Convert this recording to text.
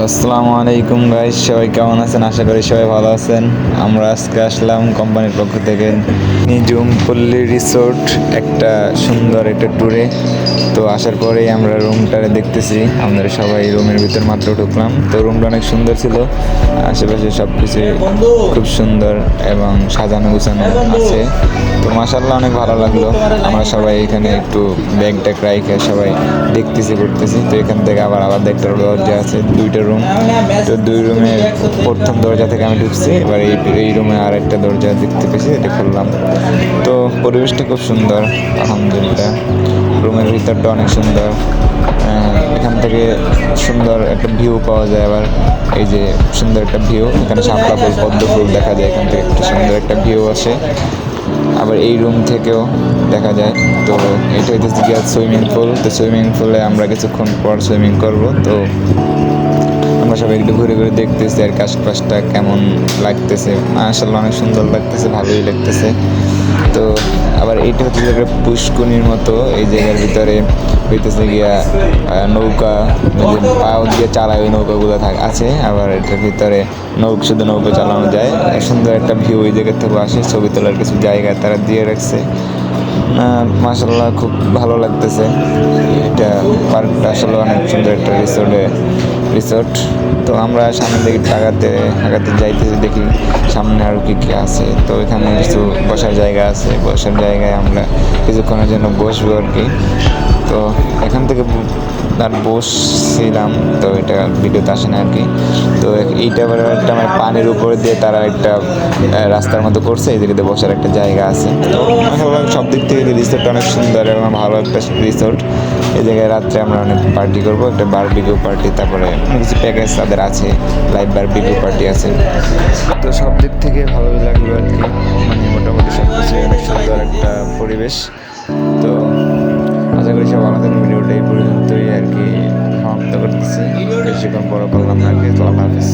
আসসালামু আলাইকুম গাইস, সবাই কেমন আছেন? আশা করি সবাই ভালো আছেন। আমরা আজকে আসলাম কোম্পানির পক্ষ থেকে নিজুম পল্লী রিসোর্ট, একটা সুন্দর একটা ট্যুরে। তো আসার পরেই আমরা রুমটারে দেখতেছি, আমরা সবাই রুমের ভিতর মাত্র ঢুকলাম। তো রুমটা অনেক সুন্দর ছিল, আশেপাশে সব কিছু খুব সুন্দর এবং সাজানো গুছানো আছে। তো মাশাআল্লাহ অনেক ভালো লাগলো। আমরা সবাই এখানে একটু ব্যাগ ট্যাগ রাইখে সবাই দেখতেছি করতেছি। তো এখান থেকে আবার একটা দরজা আছে, দুইটা রুম। তো দুই রুমের প্রথম দরজা থেকে আমি ঢুকছি, এবার এই রুমে আর একটা দরজা দেখতে পেয়েছি, এটা খুললাম। তো পরিবেশটা খুব সুন্দর, আলহামদুলিল্লাহ। রুমের ভিতরটা অনেক সুন্দর, এখান থেকে সুন্দর একটা ভিউ পাওয়া যায়। আবার এই যে সুন্দর একটা ভিউ, এখানে শাপলা ফুল, পদ্ম ফুল দেখা যায়, এখান থেকে একটা সুন্দর একটা ভিউ আসে। আবার এই রুম থেকেও দেখা যায়। তো এটা হইতেছে গিয়া সুইমিং পুল। তো সুইমিং পুলে আমরা কিছুক্ষণ পর সুইমিং করব। তো আমরা সবাই একটু ঘুরে ঘুরে দেখতেছি আর আশপাশটা কেমন লাগতেছে। মাশাআল্লাহ অনেক সুন্দর লাগতেছে, ভালোই লাগতেছে। তো আবার এইটা হচ্ছে যে একটা পুষ্কনির মতো, এই জায়গার ভিতরে হইতেছে গিয়া নৌকা, যে পাও দিয়ে চালায় ওই নৌকাগুলো আছে। আবার এটার ভিতরে শুধু নৌকা চালানো যায়। সুন্দর একটা ভিউ ওই জায়গা থেকে আসে, ছবি তোলার কিছু জায়গা তারা দিয়ে রাখছে। মাশাআল্লাহ খুব ভালো লাগতেছে। এটা পার্কটা আসলে অনেক সুন্দর একটা রিসোর্ট। তো আমরা সামনে দিকে আগাতে যাইতেছি, দেখি সামনে আরও কী কী আছে। তো এখানে কিছু বসার জায়গা আছে, বসার জায়গায় আমরা কিছুক্ষণের জন্য বসবো আর কি। তো এখান থেকে আর বসছিলাম, তো এটা ভিডিওতে আসে না আর কি। তো এইটা আবার একটা মানে পানির উপরে দিয়ে তারা একটা রাস্তার মতো করছে, এই দিকে বসার একটা জায়গা আছে। তো সব দিক থেকে রিসোর্টটা অনেক সুন্দর এবং ভালো একটা রিসোর্ট। এই জায়গায় রাত্রে আমরা অনেক পার্টি করবো, একটা বারবিকিউ পার্টি, তারপরে কিছু প্যাকেজ তাদের আছে, লাইভ বারবিকিউ পার্টি আছে। তো সব দিক থেকে ভালোই লাগলো আর কি, মানে মোটামুটি সব কিছু অনেক সুন্দর একটা পরিবেশ। তো আশা করি সব ভালো থাকবেন। ভিডিওটা এই পর্যন্তই আর কি সমাপ্ত করতেছি, বেশিক্ষণ বড় করলাম না আর কি। তো আল্লাহ হাফিজ।